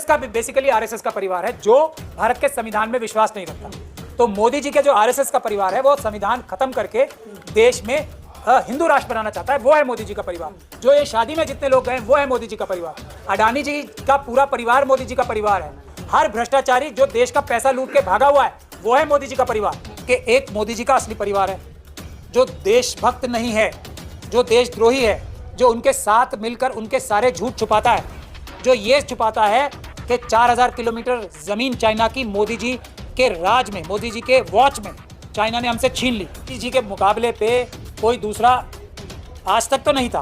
का basically RSS का परिवार है जो भारत के संविधान में विश्वास नहीं रखता। तो मोदी जी के जो आरएसएस का परिवार है वो संविधान खत्म करके देश में हिंदू राष्ट्र बनाना चाहता है, वो है मोदी जी का परिवार। जो ये शादी में जितने लोग गए वो है मोदी जी का परिवार। अडानी जी का पूरा परिवार मोदी जी का परिवार है। हर भ्रष्टाचारी जो देश का पैसा लूट के भागा हुआ है वो है मोदी जी का परिवार। कि एक मोदी जी का असली परिवार है जो देशभक्त नहीं है, जो देशद्रोही है, जो उनके साथ मिलकर उनके सारे झूठ छुपाता है, जो ये छुपाता है कि 4000 किलोमीटर जमीन चाइना की मोदी जी के राज में, मोदी जी के वॉच में चाइना ने हमसे छीन ली। मोदी जी के मुकाबले पे कोई दूसरा आज तक तो नहीं था,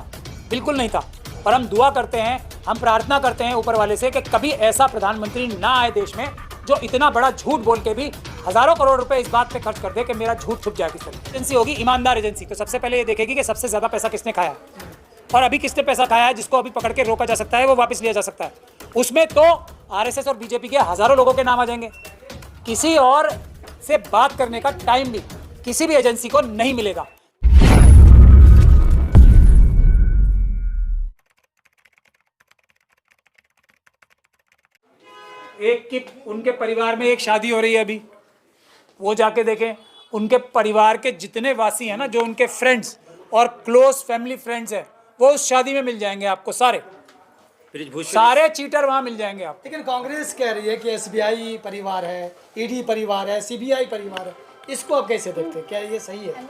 बिल्कुल नहीं था। पर हम दुआ करते हैं, हम प्रार्थना करते हैं ऊपर वाले से कि कभी ऐसा प्रधानमंत्री ना आए देश में जो इतना बड़ा झूठ बोल के भी हजारों करोड़ रुपए इस बात पे खर्च कर दे कि मेरा झूठ छुप जाए। किस तरह एजेंसी होगी, ईमानदार एजेंसी, तो सबसे पहले ये देखेगी कि सबसे ज्यादा पैसा किसने खाया और अभी किसने पैसा खाया है, जिसको अभी पकड़ के रोका जा सकता है, वो वापस लिया जा सकता है। उसमें तो आरएसएस और बीजेपी के हजारों लोगों के नाम आ जाएंगे। किसी और से बात करने का टाइम भी किसी भी एजेंसी को नहीं मिलेगा। एक की उनके परिवार में एक शादी हो रही है अभी, वो जाके देखें। उनके परिवार के जितने वासी हैं ना, जो उनके फ्रेंड्स और क्लोज फैमिली फ्रेंड्स हैं, वो उस शादी में मिल जाएंगे आपको। सारे चीटर वहां मिल जाएंगे आप। लेकिन कांग्रेस कह रही है कि एसबीआई परिवार है, ईडी परिवार है, सीबीआई परिवार है, इसको आप कैसे देखते हैं? क्या ये सही है?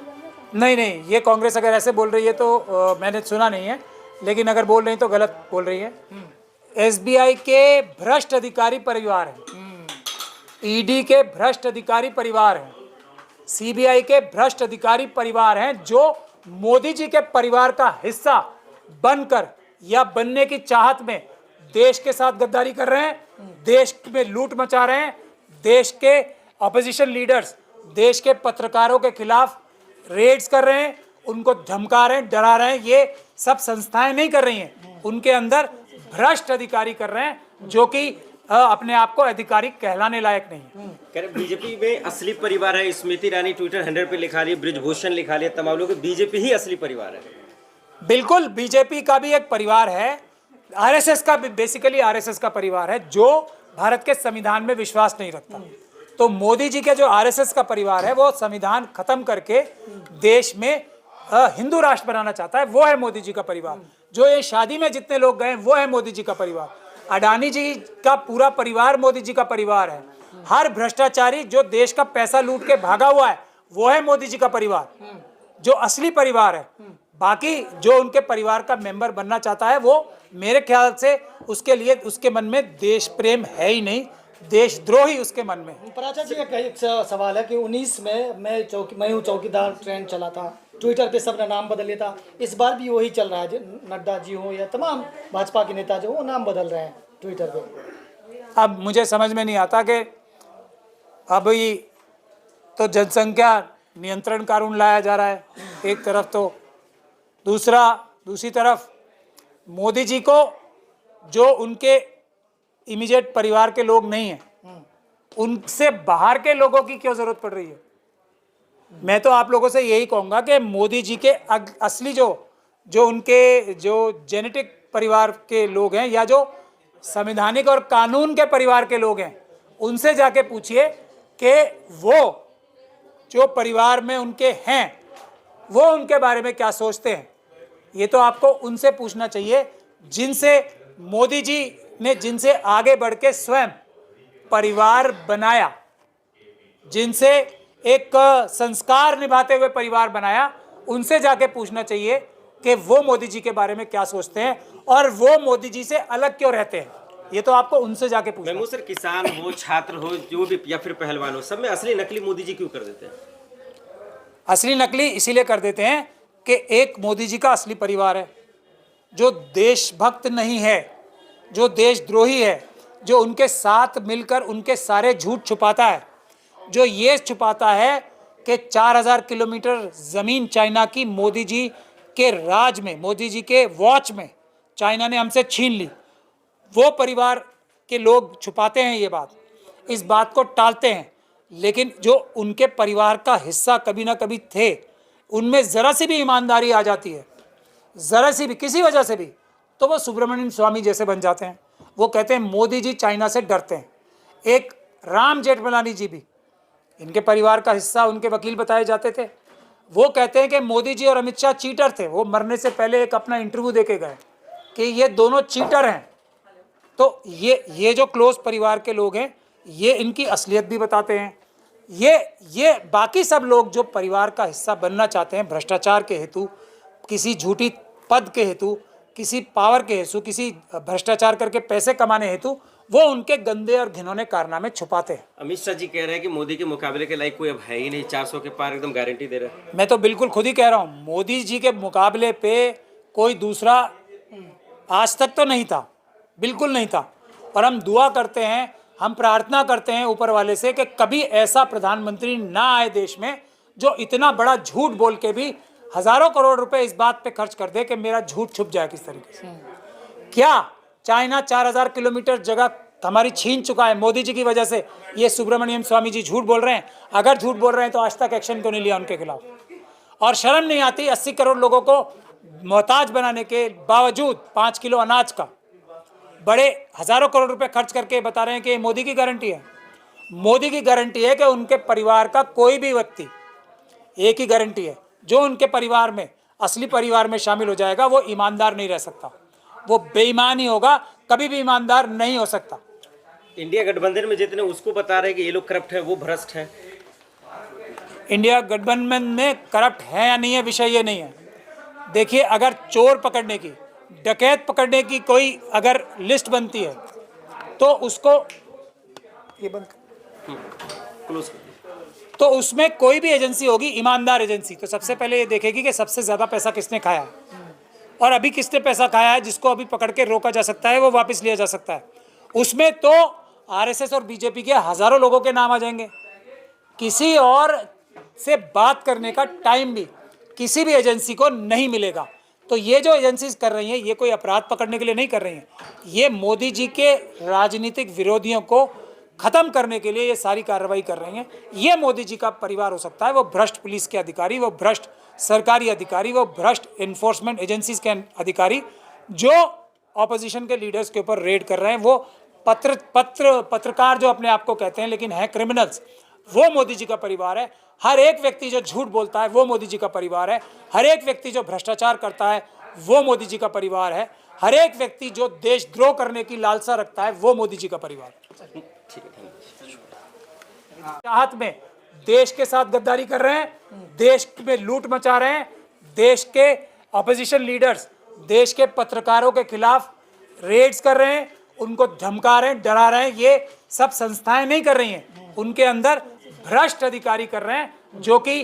नहीं, ये कांग्रेस अगर ऐसे बोल रही है तो मैंने सुना नहीं है, लेकिन अगर बोल रही है तो गलत बोल रही है। एसबीआई के भ्रष्ट अधिकारी परिवार है, ईडी के भ्रष्ट अधिकारी परिवार है, सीबीआई के भ्रष्ट अधिकारी परिवार हैं जो मोदी जी के परिवार का हिस्सा बनकर या बनने की चाहत में देश के साथ गद्दारी कर रहे हैं, देश में लूट मचा रहे हैं, देश के ऑपोजिशन लीडर्स, देश के पत्रकारों के खिलाफ रेड्स कर रहे हैं, उनको धमका रहे हैं, डरा रहे हैं। ये सब संस्थाएं नहीं कर रही हैं, उनके अंदर भ्रष्ट अधिकारी कर रहे हैं जो कि अपने आप को अधिकारी कहलाने लायक नहीं है। बीजेपी में असली परिवार है। स्मृति ईरानी ट्विटर हैंडल पे लिखा लिया, ब्रिजभूषण लिखा लिया, तमाम लोग बीजेपी ही असली परिवार है। बिल्कुल, बीजेपी का भी एक परिवार है, आरएसएस का भी बेसिकली आरएसएस का परिवार है जो भारत के संविधान में विश्वास नहीं रखता। तो मोदी जी के जो आरएसएस का परिवार है वो संविधान खत्म करके देश में हिंदू राष्ट्र बनाना चाहता है, वो है मोदी जी का परिवार। जो ये शादी में जितने लोग गए वो है मोदी जी का परिवार। अडानी जी का पूरा परिवार मोदी जी का परिवार है। हर भ्रष्टाचारी जो देश का पैसा लूट के भागा हुआ है वो है मोदी जी का परिवार, जो असली परिवार है। बाकी जो उनके परिवार का मेंबर बनना चाहता है वो मेरे ख्याल से उसके लिए उसके मन में देश प्रेम है ही नहीं, देशद्रोही उसके मन में। पराचा जी का एक सवाल है कि 19 में मैं हूँ चौकीदार ट्रेंड चला था, ट्विटर पे सबने नाम बदल लिया था। इस बार भी वही चल रहा है, नड्डा जी हो या तमाम भाजपा के नेता जो वो नाम बदल रहे हैं ट्विटर पे। अब मुझे समझ में नहीं आता कि अभी तो जनसंख्या नियंत्रण कानून लाया जा रहा है एक तरफ, तो दूसरी तरफ मोदी जी को जो उनके इमीडिएट परिवार के लोग नहीं हैं, उनसे बाहर के लोगों की क्यों जरूरत पड़ रही है? मैं तो आप लोगों से यही कहूँगा कि मोदी जी के असली जो उनके जो जेनेटिक परिवार के लोग हैं या जो संवैधानिक और कानून के परिवार के लोग हैं, उनसे जाके पूछिए कि वो जो परिवार में उनके हैं वो उनके बारे में क्या सोचते हैं। ये तो आपको उनसे पूछना चाहिए जिनसे मोदी जी ने जिनसे आगे बढ़ के स्वयं परिवार बनाया, जिनसे एक संस्कार निभाते हुए परिवार बनाया। उनसे जाके पूछना चाहिए कि वो मोदी जी के बारे में क्या सोचते हैं और वो मोदी जी से अलग क्यों रहते हैं। ये तो आपको उनसे जाके पूछना। मैं सर, किसान हो, छात्र हो, जो भी या फिर पहलवान हो, सब में असली नकली मोदी जी क्यों कर देते हैं? असली नकली इसीलिए कर देते हैं कि एक मोदी जी का असली परिवार है जो देशभक्त नहीं है, जो देशद्रोही है, जो उनके साथ मिलकर उनके सारे झूठ छुपाता है, जो ये छुपाता है कि 4000 किलोमीटर ज़मीन चाइना की मोदी जी के राज में, मोदी जी के वॉच में चाइना ने हमसे छीन ली। वो परिवार के लोग छुपाते हैं ये बात, इस बात को टालते हैं, लेकिन जो उनके परिवार का हिस्सा कभी ना कभी थे, उनमें ज़रा सी भी ईमानदारी आ जाती है, ज़रा सी भी, किसी वजह से भी, तो वो सुब्रमण्यम स्वामी जैसे बन जाते हैं, वो कहते हैं मोदी जी चाइना से डरते हैं। एक राम जेठमलानी जी भी इनके परिवार का हिस्सा, उनके वकील बताए जाते थे। वो कहते हैं कि मोदी जी और अमित शाह चीटर थे। वो मरने से पहले एक अपना इंटरव्यू देके गए कि ये दोनों चीटर हैं। तो ये जो क्लोज परिवार के लोग हैं, ये इनकी असलियत भी बताते हैं। ये बाकी सब लोग जो परिवार का हिस्सा बनना चाहते हैं भ्रष्टाचार के हेतु, किसी झूठी पद के हेतु, किसी पावर के हेतु, किसी भ्रष्टाचार करके पैसे कमाने हेतु, वो उनके गंदे और घिनौने कारनामे छुपाते हैं। अमित शाह जी कह रहे हैं कि मोदी के मुकाबले के लायक कोई अब है ही नहीं, 400 के पार एकदम गारंटी दे रहे हैं। मैं तो बिल्कुल खुद ही कह रहा हूँ, मोदी जी के मुकाबले पे कोई दूसरा आज तक तो नहीं था, बिल्कुल नहीं था। और हम दुआ करते हैं, हम प्रार्थना करते हैं ऊपर वाले से कि कभी ऐसा प्रधानमंत्री ना आए देश में जो इतना बड़ा झूठ बोल के भी हजारों करोड़ रुपए इस बात पे खर्च कर दे कि मेरा झूठ छुप जाए किस तरीके से। क्या चाइना 4000 किलोमीटर जगह हमारी छीन चुका है मोदी जी की वजह से। ये सुब्रमण्यम स्वामी जी झूठ बोल रहे हैं। अगर झूठ बोल रहे हैं तो आज तक एक्शन क्यों नहीं लिया उनके खिलाफ? और शर्म नहीं आती 80 करोड़ लोगों को मोहताज बनाने के बावजूद 5 किलो अनाज का बड़े हजारों करोड़ रुपए खर्च करके बता रहे हैं कि ये मोदी की गारंटी है। मोदी की गारंटी है कि उनके परिवार का कोई भी व्यक्ति, एक ही गारंटी है, जो उनके परिवार में, असली परिवार में शामिल हो जाएगा वो ईमानदार नहीं रह सकता, वो बेईमान ही होगा, कभी भी ईमानदार नहीं हो सकता। इंडिया गठबंधन में जितने उसको बता रहे हैं कि ये लोग करप्ट है, वो भ्रष्ट है। इंडिया गठबंधन में करप्ट है या नहीं है विषय ये नहीं है। देखिए, अगर चोर पकड़ने की, डकैत पकड़ने की कोई अगर लिस्ट बनती है तो उसको ये बंद क्लोज। तो उसमें कोई भी एजेंसी होगी, ईमानदार एजेंसी, तो सबसे पहले ये देखेगी कि सबसे ज़्यादा पैसा किसने खाया है और अभी किसने पैसा खाया है, जिसको अभी पकड़ के रोका जा सकता है, वो वापस लिया जा सकता है। उसमें तो आरएसएस और बीजेपी के हज़ारों लोगों के नाम आ जाएंगे। किसी और से बात करने का टाइम भी किसी भी एजेंसी को नहीं मिलेगा। तो ये जो एजेंसीज कर रही हैं, ये कोई अपराध पकड़ने के लिए नहीं कर रही हैं, ये मोदी जी के राजनीतिक विरोधियों को खत्म करने के लिए ये सारी कार्रवाई कर रही हैं। ये मोदी जी का परिवार हो सकता है, वो भ्रष्ट पुलिस के अधिकारी, वो भ्रष्ट सरकारी अधिकारी, वो भ्रष्ट इन्फोर्समेंट एजेंसीज के अधिकारी जो ऑपोजिशन के लीडर्स के ऊपर रेड कर रहे हैं, वो पत्रकार जो अपने आप को कहते हैं लेकिन हैं क्रिमिनल्स, वो मोदी जी का परिवार है। हर एक व्यक्ति जो झूठ बोलता है वो मोदी जी का परिवार है। हर एक व्यक्ति जो भ्रष्टाचार करता है वो मोदी जी का परिवार है। हर एक व्यक्ति जो देशद्रोह करने की लालसा रखता है वो मोदी जी का परिवार है। चाहत में देश के साथ गद्दारी कर रहे हैं, देश में लूट मचा रहे हैं, देश के ऑपोजिशन लीडर्स, देश के पत्रकारों के खिलाफ रेड्स कर रहे हैं, उनको धमका रहे हैं, डरा रहे हैं। ये सब संस्थाएं नहीं कर रही हैं, उनके अंदर भ्रष्ट अधिकारी कर रहे हैं जो कि